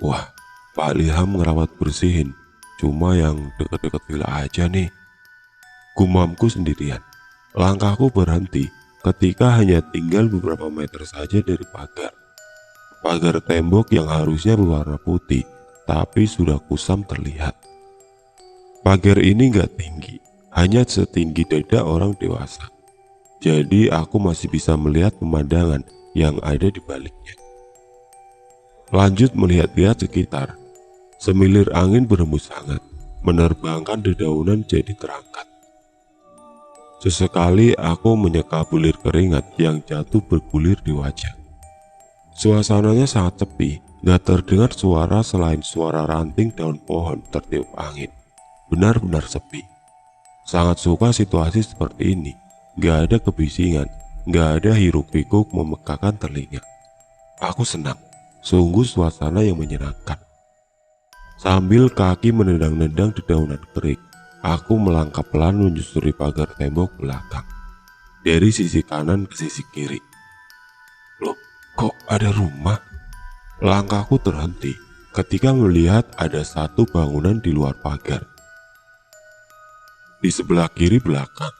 Wah, Pak Ilham ngerawat bersihin, cuma yang deket-deket villa aja nih. Gumamku sendirian. Langkahku berhenti ketika hanya tinggal beberapa meter saja dari pagar. Pagar tembok yang harusnya berwarna putih, tapi sudah kusam terlihat. Pagar ini gak tinggi, hanya setinggi dada orang dewasa. Jadi aku masih bisa melihat pemandangan yang ada di baliknya. Lanjut melihat-lihat sekitar. Semilir angin berhembus hangat, menerbangkan dedaunan jadi terangkat. Sesekali aku menyeka bulir keringat yang jatuh bergulir di wajah. Suasananya sangat sepi, gak terdengar suara selain suara ranting daun pohon tertiup angin. Benar-benar sepi. Sangat suka situasi seperti ini. Gak ada kebisingan, gak ada hiruk-pikuk memekakan telinga. Aku senang, sungguh suasana yang menyenangkan. Sambil kaki menendang-nendang dedaunan kering, aku melangkah pelan menyusuri pagar tembok belakang. Dari sisi kanan ke sisi kiri. Loh, kok ada rumah? Langkahku terhenti ketika melihat ada satu bangunan di luar pagar. Di sebelah kiri belakang.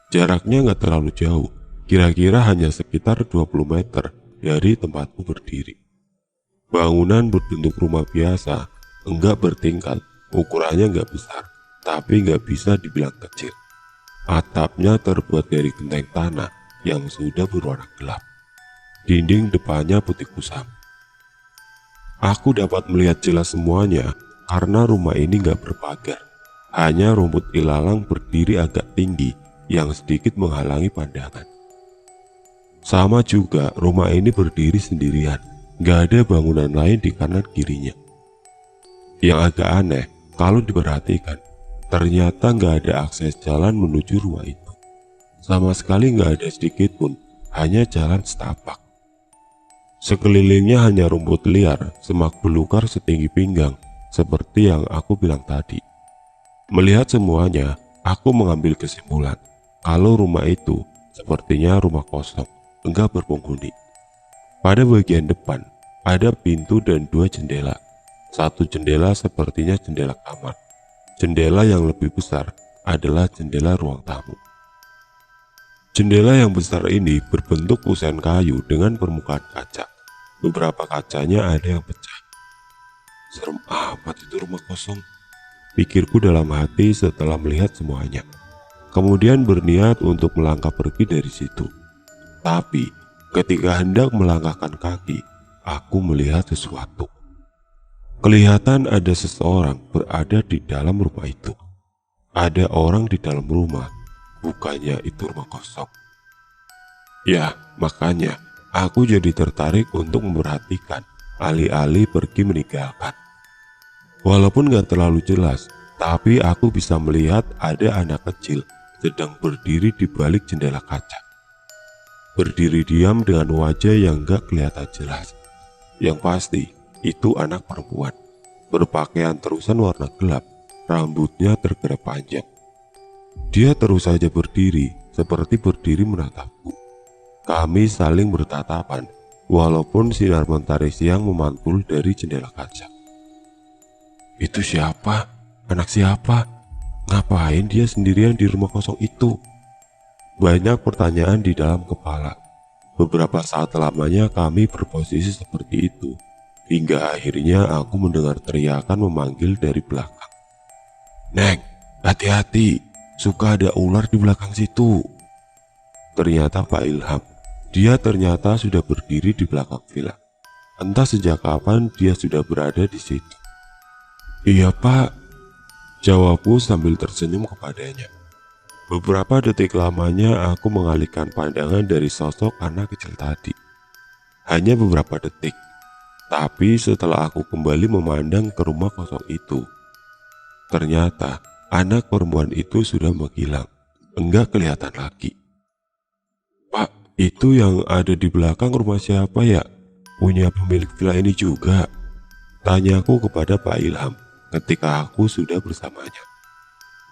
Jaraknya nggak terlalu jauh, kira-kira hanya sekitar 20 meter dari tempatku berdiri. Bangunan berbentuk rumah biasa, enggak bertingkat, ukurannya nggak besar, tapi nggak bisa dibilang kecil. Atapnya terbuat dari genteng tanah yang sudah berwarna gelap. Dinding depannya putih kusam. Aku dapat melihat jelas semuanya karena rumah ini nggak berpagar. Hanya rumput ilalang berdiri agak tinggi yang sedikit menghalangi pandangan. Sama juga rumah ini berdiri sendirian, gak ada bangunan lain di kanan kirinya. Yang agak aneh kalau diperhatikan, ternyata gak ada akses jalan menuju rumah itu. Sama sekali gak ada sedikit pun, hanya jalan setapak. Sekelilingnya hanya rumput liar, semak belukar setinggi pinggang, seperti yang aku bilang tadi. Melihat semuanya, aku mengambil kesimpulan kalau rumah itu sepertinya rumah kosong, enggak berpenghuni. Pada bagian depan, ada pintu dan 2 jendela. Satu jendela sepertinya jendela kamar. Jendela yang lebih besar adalah jendela ruang tamu. Jendela yang besar ini berbentuk kusen kayu dengan permukaan kaca. Beberapa kacanya ada yang pecah. Serem amat itu rumah kosong, pikirku dalam hati setelah melihat semuanya. Kemudian berniat untuk melangkah pergi dari situ. Tapi ketika hendak melangkahkan kaki, aku melihat sesuatu. Kelihatan ada seseorang berada di dalam rumah itu. Ada orang di dalam rumah, bukannya itu rumah kosong. Ya, makanya aku jadi tertarik untuk memperhatikan, alih-alih pergi meninggalkan. Walaupun gak terlalu jelas, tapi aku bisa melihat ada anak kecil sedang berdiri di balik jendela kaca. Berdiri diam dengan wajah yang gak kelihatan jelas. Yang pasti, itu anak perempuan. Berpakaian terusan warna gelap, rambutnya tergerai panjang. Dia terus saja berdiri, seperti berdiri menatapku. Kami saling bertatapan, walaupun sinar mentari siang memantul dari jendela kaca. Itu siapa? Anak siapa? Ngapain dia sendirian di rumah kosong itu? Banyak pertanyaan di dalam kepala. Beberapa saat lamanya kami berposisi seperti itu, hingga akhirnya aku mendengar teriakan memanggil dari belakang. Neng, hati-hati, suka ada ular di belakang situ. Ternyata Pak Ilham. Dia ternyata sudah berdiri di belakang villa. Entah sejak kapan dia sudah berada di situ. Iya Pak, jawabku sambil tersenyum kepadanya. Beberapa detik lamanya aku mengalihkan pandangan dari sosok anak kecil tadi. Hanya beberapa detik. Tapi setelah aku kembali memandang ke rumah kosong itu, ternyata anak perempuan itu sudah menghilang. Enggak kelihatan lagi. Pak, itu yang ada di belakang rumah siapa ya? Punya pemilik villa ini juga? Tanyaku kepada Pak Ilham ketika aku sudah bersamanya.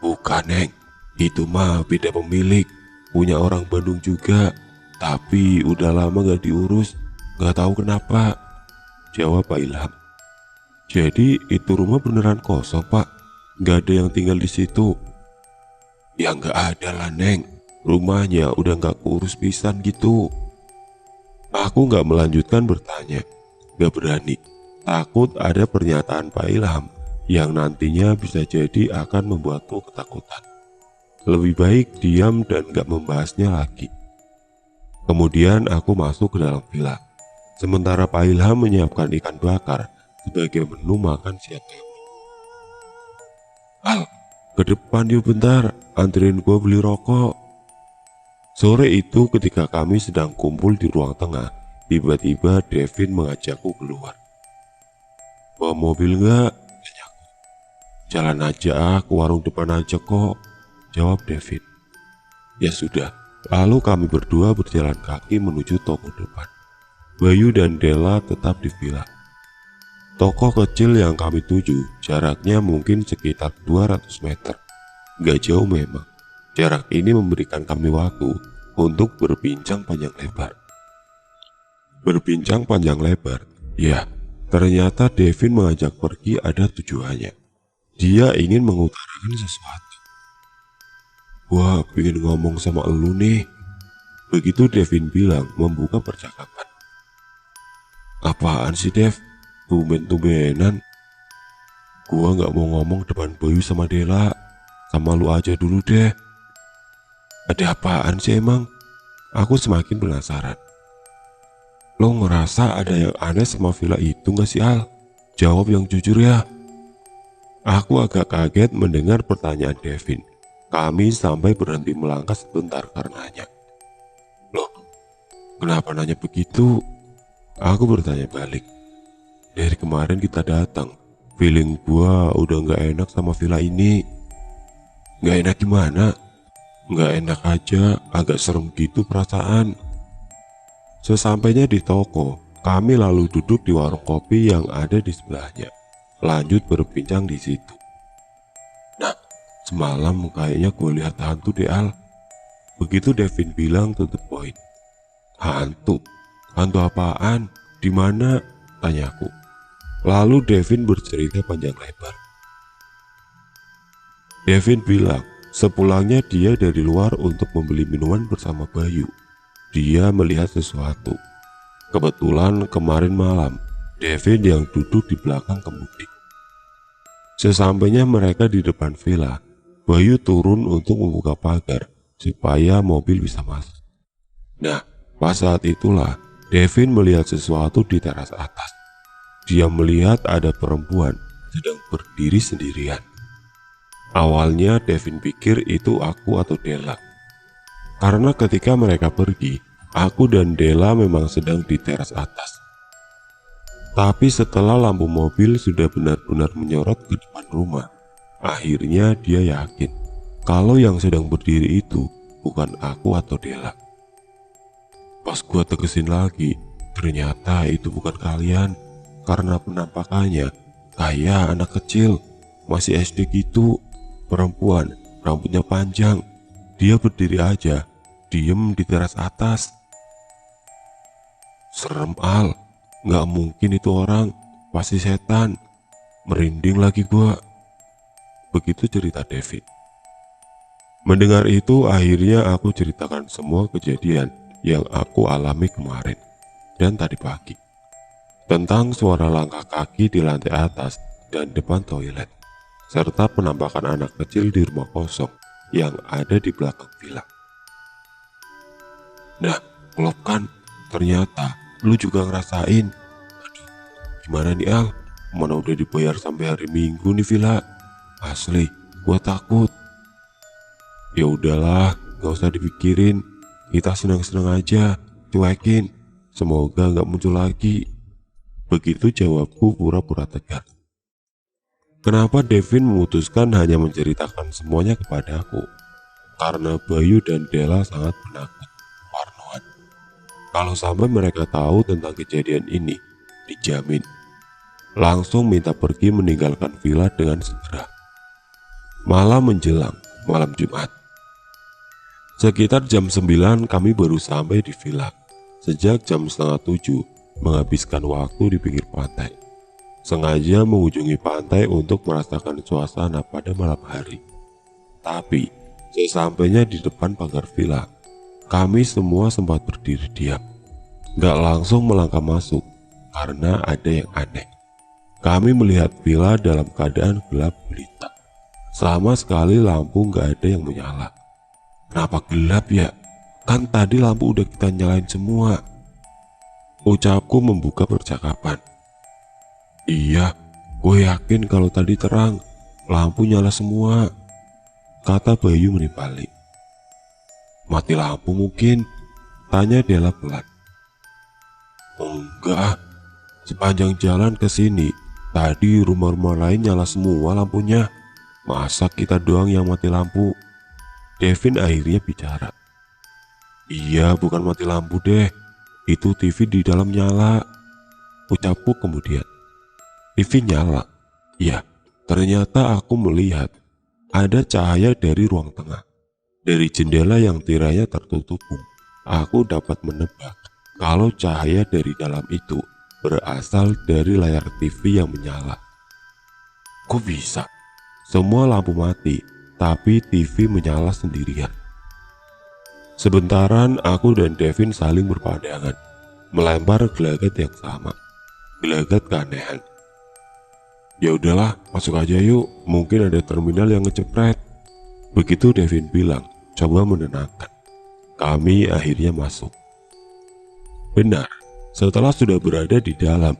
Bukan Neng, itu mah beda pemilik, punya orang Bandung juga, tapi udah lama gak diurus, gak tahu kenapa, jawab Pak Ilham. Jadi itu rumah beneran kosong, Pak? Nggak ada yang tinggal di situ? Ya nggak ada lah, Neng. Rumahnya udah nggak kurus pisan gitu. Aku nggak melanjutkan bertanya. Nggak berani. Takut ada pernyataan Pak Ilham yang nantinya bisa jadi akan membuatku ketakutan. Lebih baik diam dan gak membahasnya lagi. Kemudian aku masuk ke dalam villa. Sementara Pak Ilham menyiapkan ikan bakar sebagai menu makan siang kami. Al, ke depan yuk bentar, anterin gue beli rokok. Sore itu ketika kami sedang kumpul di ruang tengah, tiba-tiba Devin mengajakku keluar. Bawa mobil nggak? Tanyaku. Jalan aja ke warung depan aja kok, jawab Devin. Ya sudah, lalu kami berdua berjalan kaki menuju toko depan. Bayu dan Della tetap di villa. Toko kecil yang kami tuju jaraknya mungkin sekitar 200 meter. Gak jauh memang. Jarak ini memberikan kami waktu untuk berbincang panjang lebar. Berbincang panjang lebar, ya. Ternyata Devin mengajak pergi ada tujuannya. Dia ingin mengutarakan sesuatu. Wah, pengen ngomong sama elu nih. Begitu Devin bilang membuka percakapan. Apaan sih Dev? Tumben-tumbenan. Gua gak mau ngomong depan Bayu sama Della. Sama lu aja dulu deh. Ada apaan sih emang? Aku semakin penasaran. Lo ngerasa ada yang aneh sama villa itu gak sih Al? Jawab yang jujur ya. Aku agak kaget mendengar pertanyaan Devin. Kami sampai berhenti melangkah sebentar karenanya. Loh, kenapa nanya begitu? Aku bertanya balik. Dari kemarin kita datang, feeling gua udah gak enak sama villa ini. Gak enak gimana? Gak enak aja, agak serem gitu perasaan. Sesampainya di toko, kami lalu duduk di warung kopi yang ada di sebelahnya. Lanjut berbincang di situ. Nah, semalam kayaknya gue lihat hantu deh Al. Begitu Devin bilang to the point. Hantu? Hantu apaan? Di mana? Tanyaku. Lalu Devin bercerita panjang lebar. Devin bilang, sepulangnya dia dari luar untuk membeli minuman bersama Bayu. Dia melihat sesuatu. Kebetulan kemarin malam, Devin yang duduk di belakang kemudi. Sesampainya mereka di depan villa, Bayu turun untuk membuka pagar supaya mobil bisa masuk. Nah, pas saat itulah Devin melihat sesuatu di teras atas. Dia melihat ada perempuan sedang berdiri sendirian. Awalnya Devin pikir itu aku atau Della. Karena ketika mereka pergi, aku dan Della memang sedang di teras atas. Tapi setelah lampu mobil sudah benar-benar menyorot ke depan rumah, akhirnya dia yakin kalau yang sedang berdiri itu bukan aku atau Della. Pas gua tegesin lagi, ternyata itu bukan kalian. Karena penampakannya kayak anak kecil, masih SD gitu, perempuan, rambutnya panjang. Dia berdiri aja, diem di teras atas. Serem Al, gak mungkin itu orang, pasti setan. Merinding lagi gua. Begitu cerita Devin. Mendengar itu akhirnya aku ceritakan semua kejadian yang aku alami kemarin dan tadi pagi. Tentang suara langkah kaki di lantai atas dan depan toilet. Serta penampakan anak kecil di rumah kosong yang ada di belakang villa. Nah, klop kan, ternyata lu juga ngerasain. Aduh, gimana nih Al? Mana udah dibayar sampai hari Minggu nih villa. Asli, gua takut. Ya udahlah, gak usah dipikirin. Kita senang-senang aja, cuekin. Semoga gak muncul lagi. Begitu jawabku pura-pura tegar. Kenapa Devin memutuskan hanya menceritakan semuanya kepadaku? Karena Bayu dan Della sangat penakut, parnoan. Kalau sampai mereka tahu tentang kejadian ini, dijamin langsung minta pergi meninggalkan villa dengan segera. Malam menjelang malam Jumat. Sekitar jam 9 kami baru sampai di villa. Sejak jam setengah 7 menghabiskan waktu di pinggir pantai. sengaja mengunjungi pantai untuk merasakan suasana pada malam hari. Tapi, sesampainya di depan pagar villa, kami semua sempat berdiri diam. Gak langsung melangkah masuk, karena ada yang aneh. Kami melihat villa dalam keadaan gelap gulita. Sama sekali lampu gak ada yang menyala. Kenapa gelap ya? Kan tadi lampu udah kita nyalain semua. Ucapku membuka percakapan. Iya, gue yakin kalau tadi terang, lampu nyala semua, kata Bayu menimpali. Mati lampu mungkin, tanya Della pelan. Enggak, sepanjang jalan ke sini, tadi rumah-rumah lain nyala semua lampunya. Masa kita doang yang mati lampu? Devin akhirnya bicara. Iya, bukan mati lampu deh, itu TV di dalam nyala, ucapku kemudian. TV nyala. Ya, ternyata aku melihat ada cahaya dari ruang tengah. Dari jendela yang tirainya tertutup, aku dapat menebak kalau cahaya dari dalam itu berasal dari layar TV yang menyala. Kok bisa? Semua lampu mati, tapi TV menyala sendirian. Sebentaran aku dan Devin saling berpandangan, melempar gelagat yang sama, gelagat keanehan. Ya udahlah, masuk aja yuk, mungkin ada terminal yang ngejepret. Begitu Devin bilang, coba menenangkan. Kami akhirnya masuk. Benar, setelah sudah berada di dalam,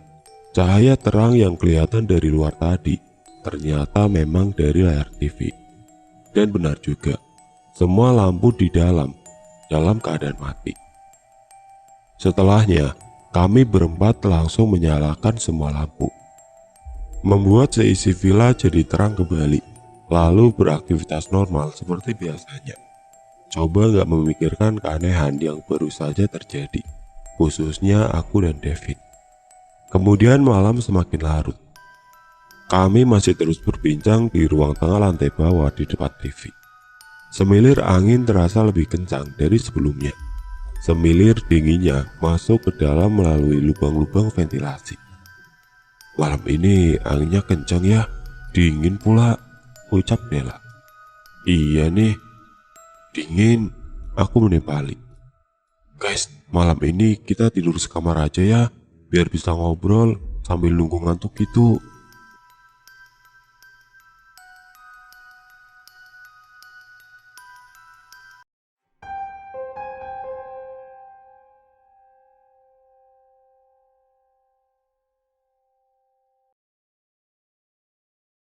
cahaya terang yang kelihatan dari luar tadi ternyata memang dari layar TV. Dan benar juga, semua lampu di dalam keadaan mati. Setelahnya, kami berempat langsung menyalakan semua lampu, membuat seisi villa jadi terang kembali, lalu beraktivitas normal seperti biasanya. Coba gak memikirkan keanehan yang baru saja terjadi, khususnya aku dan Devin. Kemudian malam semakin larut. Kami masih terus berbincang di ruang tengah lantai bawah di depan TV. Semilir angin terasa lebih kencang dari sebelumnya. Semilir dinginnya masuk ke dalam melalui lubang-lubang ventilasi. Malam ini anginnya kencang ya, dingin pula, ucap Della. Iya nih, dingin, aku menimpali. Guys, malam ini kita tidur sekamar aja ya, biar bisa ngobrol sambil nunggu ngantuk gitu,